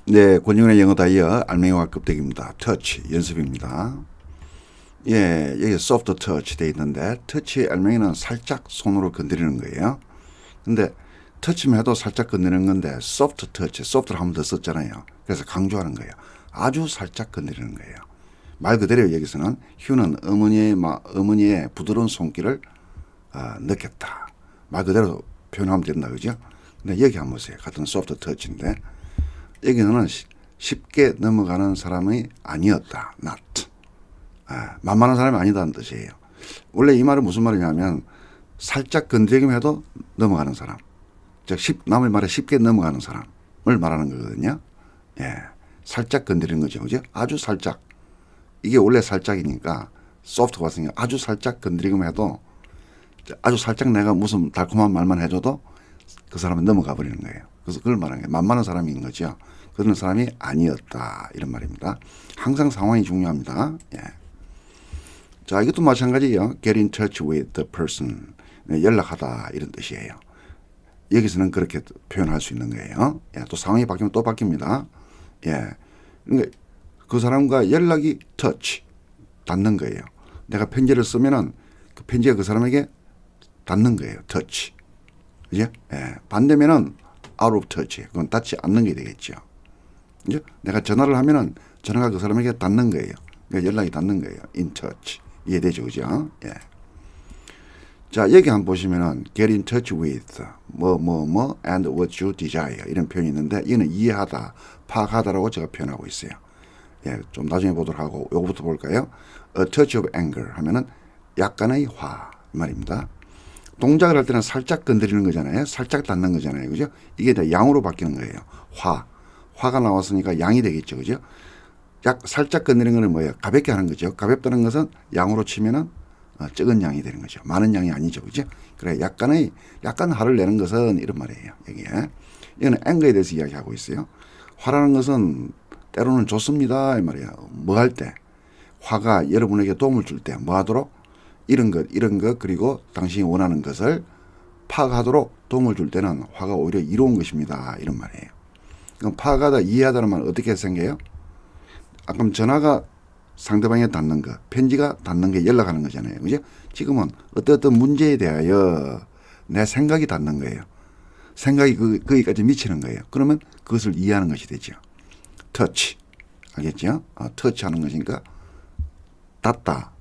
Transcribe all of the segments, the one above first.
네, 권영훈의 영어 다이어 알맹이와 껍데기입니다. 터치 연습입니다. 예, 여기 소프트 터치 돼 있는데 터치 알맹이는 살짝 손으로 건드리는 거예요. 근데 터치만 해도 살짝 건드리는 건데 소프트 터치, 소프트를 한 번 더 썼잖아요. 그래서 강조하는 거예요. 아주 살짝 건드리는 거예요. 말 그대로 여기서는 휴는 어머니의 부드러운 손길을 느꼈다. 말 그대로 표현하면 된다, 그죠? 근데 여기 한번 보세요. 같은 소프트 터치인데 여기는 쉽게 넘어가는 사람이 아니었다. not. 만만한 사람이 아니다는 뜻이에요. 원래 이 말은 무슨 말이냐면 살짝 건드리기만 해도 넘어가는 사람. 즉 남의 말에 쉽게 넘어가는 사람을 말하는 거거든요. 예, 살짝 건드리는 거죠. 그죠? 아주 살짝. 이게 원래 살짝이니까 소프트가 왔으니까 아주 살짝 건드리기만 해도 아주 살짝 내가 무슨 달콤한 말만 해줘도 그 사람은 넘어가 버리는 거예요. 그래서 그걸 말하는 거예요. 만만한 사람인 거죠. 그런 사람이 아니었다. 이런 말입니다. 항상 상황이 중요합니다. 예. 자, 이것도 마찬가지예요. Get in touch with the person. 네, 연락하다 이런 뜻이에요. 여기서는 그렇게 표현할 수 있는 거예요. 예, 또 상황이 바뀌면 또 바뀝니다. 예. 그러니까 그 사람과 연락이 touch, 닿는 거예요. 내가 편지를 쓰면은 그 편지가 그 사람에게 닿는 거예요. touch. 그죠? 예. 반대면은 out of touch. 그건 닿지 않는 게 되겠죠. 그죠? 내가 전화를 하면은 전화가 그 사람에게 닿는 거예요. 그러니까 연락이 닿는 거예요. in touch. 이해되죠? 그죠? 예. 자, 여기 한번 보시면은 get in touch with and what you desire 이런 표현이 있는데 이거는 이해하다, 파악하다라고 제가 표현하고 있어요. 예, 좀 나중에 보도록 하고 요거부터 볼까요? A touch of anger 하면은 약간의 화 말입니다. 동작을 할 때는 살짝 건드리는 거잖아요. 살짝 닿는 거잖아요. 그죠? 이게 이제 양으로 바뀌는 거예요. 화가 나왔으니까 양이 되겠죠. 그죠? 살짝 건드리는 거는 뭐예요? 가볍게 하는 거죠. 가볍다는 것은 양으로 치면은 적은 양이 되는 거죠. 많은 양이 아니죠. 그죠? 그래, 약간 화를 내는 것은 이런 말이에요. 여기에. 이거는 앵거에 대해서 이야기하고 있어요. 화라는 것은 때로는 좋습니다. 이 말이에요. 뭐 할 때? 화가 여러분에게 도움을 줄 때 뭐 하도록? 이런 것, 그리고 당신이 원하는 것을 파악하도록 도움을 줄 때는 화가 오히려 이로운 것입니다. 이런 말이에요. 그럼 파악하다, 이해하다는 말은 어떻게 생겨요? 아까 전화가 상대방에 닿는 거, 편지가 닿는 게 연락하는 거잖아요. 그죠? 지금은 어떤 문제에 대하여 내 생각이 닿는 거예요. 생각이 거기까지 미치는 거예요. 그러면 그것을 이해하는 것이 되죠. 터치. 알겠죠? 터치하는 것이니까 닿다.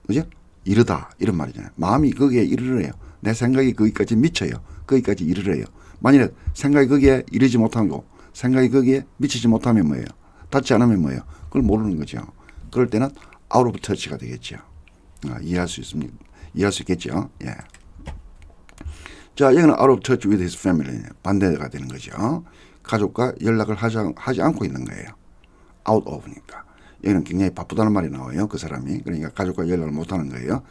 그죠? 이르다. 이런 말이잖아요. 마음이 거기에 이르래요. 내 생각이 거기까지 미쳐요. 거기까지 이르래요. 만일에 생각이 거기에 이르지 못하고 생각이 거기에 미치지 못하면 뭐예요? 닿지 않으면 뭐예요? 그걸 모르는 거죠. 그럴 때는 out of touch가 되겠죠. 이해할 수 있습니다. 이해할 수 있겠죠. 예. 자, 여기는 out of touch with his family. 반대가 되는 거죠. 가족과 연락을 하지 않고 있는 거예요. out of니까. 여기는 굉장히 바쁘다는 말이 나와요. 그 사람이. 그러니까 가족과 연락을 못 하는 거예요.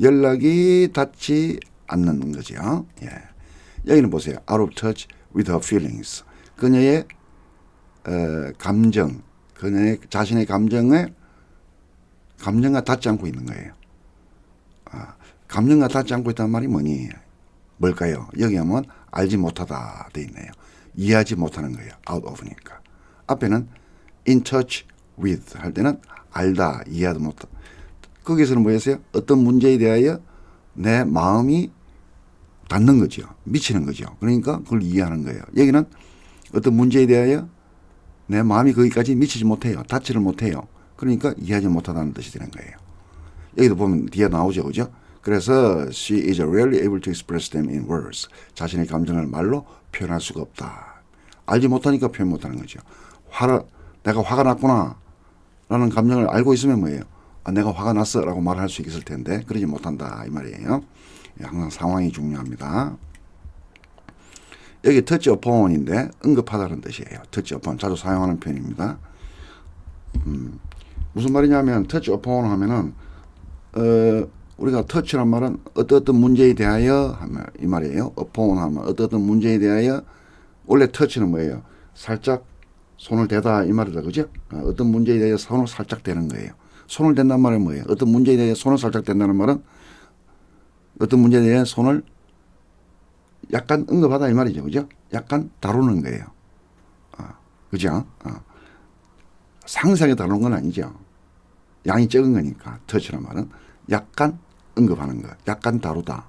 연락이 닿지 않는 거죠. 예. 여기는 보세요. out of touch with her feelings. 그녀의 감정, 그녀의 자신의 감정과 닿지 않고 있는 거예요. 감정과 닿지 않고 있다는 말이 뭘까요? 여기 하면 알지 못하다 돼 있네요. 이해하지 못하는 거예요. out of니까. 앞에는 in touch with 할 때는 알다, 이해하지 못하다. 거기서는 뭐였어요? 어떤 문제에 대하여 내 마음이 닿는 거죠. 미치는 거죠. 그러니까 그걸 이해하는 거예요. 여기는 어떤 문제에 대하여 내 마음이 거기까지 미치지 못해요. 닿지를 못해요. 그러니까 이해하지 못하다는 뜻이 되는 거예요. 여기도 보면 뒤에 나오죠. 그죠? 그래서 she is rarely able to express them in words. 자신의 감정을 말로 표현할 수가 없다. 알지 못하니까 표현 못하는 거죠. 내가 화가 났구나 라는 감정을 알고 있으면 뭐예요? 내가 화가 났어 라고 말할 수 있을 텐데 그러지 못한다 이 말이에요. 항상 상황이 중요합니다. 여기 touch upon인데 언급하다는 뜻이에요. touch upon 자주 사용하는 표현입니다. 무슨 말이냐면 touch upon 하면은 우리가 touch란 말은 어떤 문제에 대하여 하면 이 말이에요. upon 하면 어떤 문제에 대하여 원래 touch는 뭐예요? 살짝 손을 대다 이 말이다. 그죠? 어떤 문제에 대하여 손을 살짝 대는 거예요. 손을 댄다는 말은 뭐예요? 어떤 문제에 대해 손을 살짝 댄다는 말은 어떤 문제에 대해 손을 약간 언급하다 이 말이죠. 그죠? 약간 다루는 거예요. 그죠? 상세하게 다루는 건 아니죠. 양이 적은 거니까. 터치란 말은 약간 언급하는 거. 약간 다루다.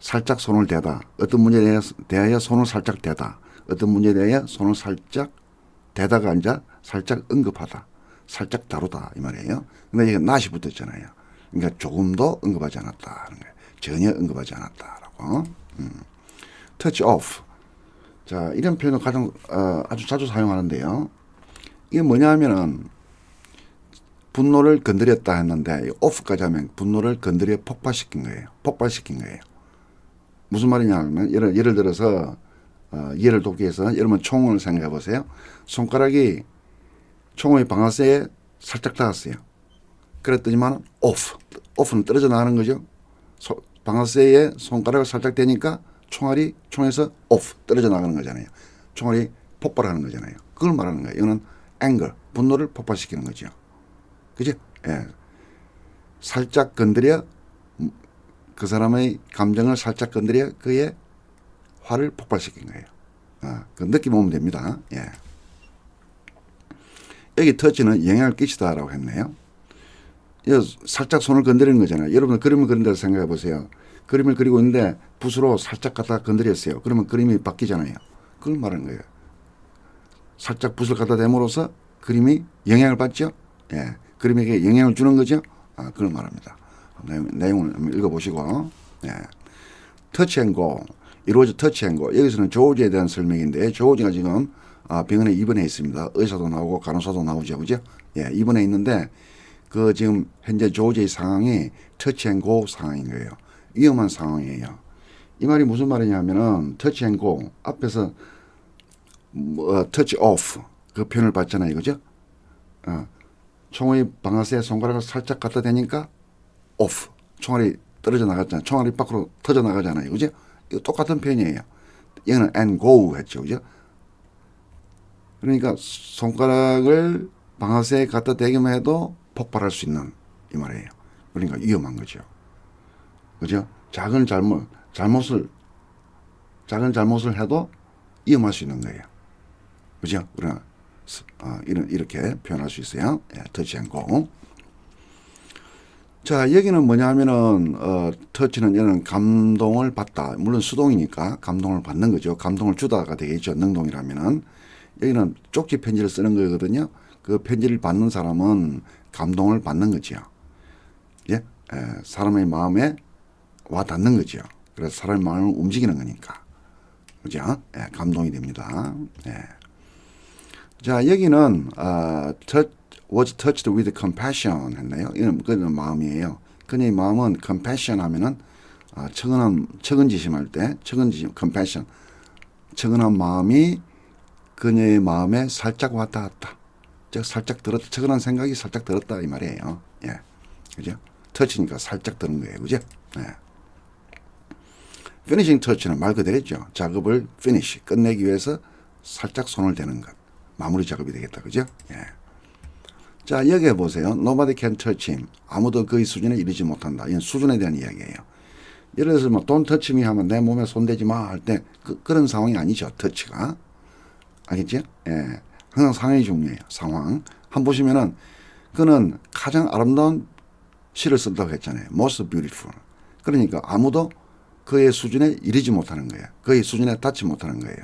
살짝 손을 대다. 어떤 문제에 대하여 손을 살짝 대다. 어떤 문제에 대하여 손을 살짝 대다가 아니라 살짝 언급하다. 살짝 다루다 이 말이에요. 근데 이게 not이 붙었잖아요. 그러니까 조금도 언급하지 않았다 하는 거예요. 전혀 언급하지 않았다라고. touch off. 자, 이런 표현을 가장 아주 자주 사용하는데요. 이게 뭐냐 하면은 분노를 건드렸다 했는데 off까지 하면 분노를 건드려 폭발시킨 거예요. 폭발시킨 거예요. 무슨 말이냐 하면 예를 들어서 이해를 돕기 위해서 여러분 총을 생각해 보세요. 손가락이 총의 방아쇠에 살짝 닿았어요. 그랬더니만 off는 떨어져 나가는 거죠. 방아쇠에 손가락을 살짝 대니까 총알이 총에서 떨어져 나가는 거잖아요. 총알이 폭발하는 거잖아요. 그걸 말하는 거예요. 이거는 anger, 분노를 폭발시키는 거죠. 그죠? 예. 살짝 건드려 그 사람의 감정을 살짝 건드려 그의 화를 폭발시킨 거예요. 그 느낌 오면 됩니다. 예. 여기 터치는 영향을 끼치다라고 했네요. 살짝 손을 건드리는 거잖아요. 여러분 그림을 그린다고 생각해 보세요. 그림을 그리고 있는데 붓으로 살짝 갖다 건드렸어요. 그러면 그림이 바뀌잖아요. 그걸 말하는 거예요. 살짝 붓을 갖다 대므로써 그림이 영향을 받죠. 예. 그림에게 영향을 주는 거죠. 그걸 말합니다. 내용을 한번 읽어보시고. 예. 터치 앤 고. 이루어져 터치 앤 고. 여기서는 조지에 대한 설명인데 조지가 지금 병원에 입원해 있습니다. 의사도 나오고 간호사도 나오죠. 그죠? 예. 입원해 있는데 그 지금 현재 조지의 상황이 터치 앤 고 상황인 거예요. 위험한 상황이에요. 이 말이 무슨 말이냐면은 터치 앤 고 앞에서 터치 오프 그 표현을 봤잖아요. 그죠? 총의 방아쇠에 손가락을 살짝 갖다 대니까 오프. 총알이 떨어져 나갔잖아요. 총알이 밖으로 터져 나가잖아요. 그죠? 이거 똑같은 표현이에요. 얘는 and go 했죠. 그죠? 그러니까 손가락을 방아쇠에 갖다 대기만 해도 폭발할 수 있는 이 말이에요. 그러니까 위험한 거죠. 그죠? 작은 잘못을 해도 위험할 수 있는 거예요. 그죠? 그러나 이렇게 표현할 수 있어요. 예, 터치 앤 고. 자, 여기는 뭐냐 하면은 터치는 얘는 감동을 받다. 물론 수동이니까 감동을 받는 거죠. 감동을 주다가 되겠죠. 능동이라면은. 여기는 쪽지 편지를 쓰는 거거든요. 그 편지를 받는 사람은 감동을 받는 거죠. 예? 사람의 마음에 와 닿는 거죠. 그래서 사람의 마음을 움직이는 거니까. 그죠? 예, 감동이 됩니다. 예. 자, 여기는 was touched with compassion 했네요. 이는 그는 마음이에요. 그녀의 마음은 compassion 하면은 측은지심할 때 compassion 측은한 마음이 그녀의 마음에 살짝 와 닿았다. 즉 살짝 들었다. 측은한 생각이 살짝 들었다 이 말이에요. 예, 그죠? 터치니까 살짝 드는 거예요, 그죠? 예. 피니싱 터치는 말 그대로죠. 작업을 finish 끝내기 위해서 살짝 손을 대는 것. 마무리 작업이 되겠다. 그죠? 예. 자, 여기에 보세요. Nobody can touch him. 아무도 그의 수준에 이르지 못한다. 이건 수준에 대한 이야기예요. 예를 들어서 뭐 don't touch me 하면 내 몸에 손대지 마 할 때 그런 상황이 아니죠. 터치가. 알겠죠? 예. 항상 상황이 중요해요. 상황. 한번 보시면은 그는 가장 아름다운 시를 쓴다고 했잖아요. Most beautiful. 그러니까 아무도 그의 수준에 이르지 못하는 거예요. 그의 수준에 닿지 못하는 거예요.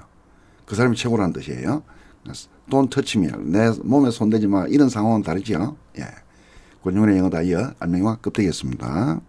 그 사람이 최고라는 뜻이에요. Don't touch me. 내 몸에 손대지 마. 이런 상황은 다르죠. 예. 권용훈의 영어 다이어 안명희와 껍데기였습니다.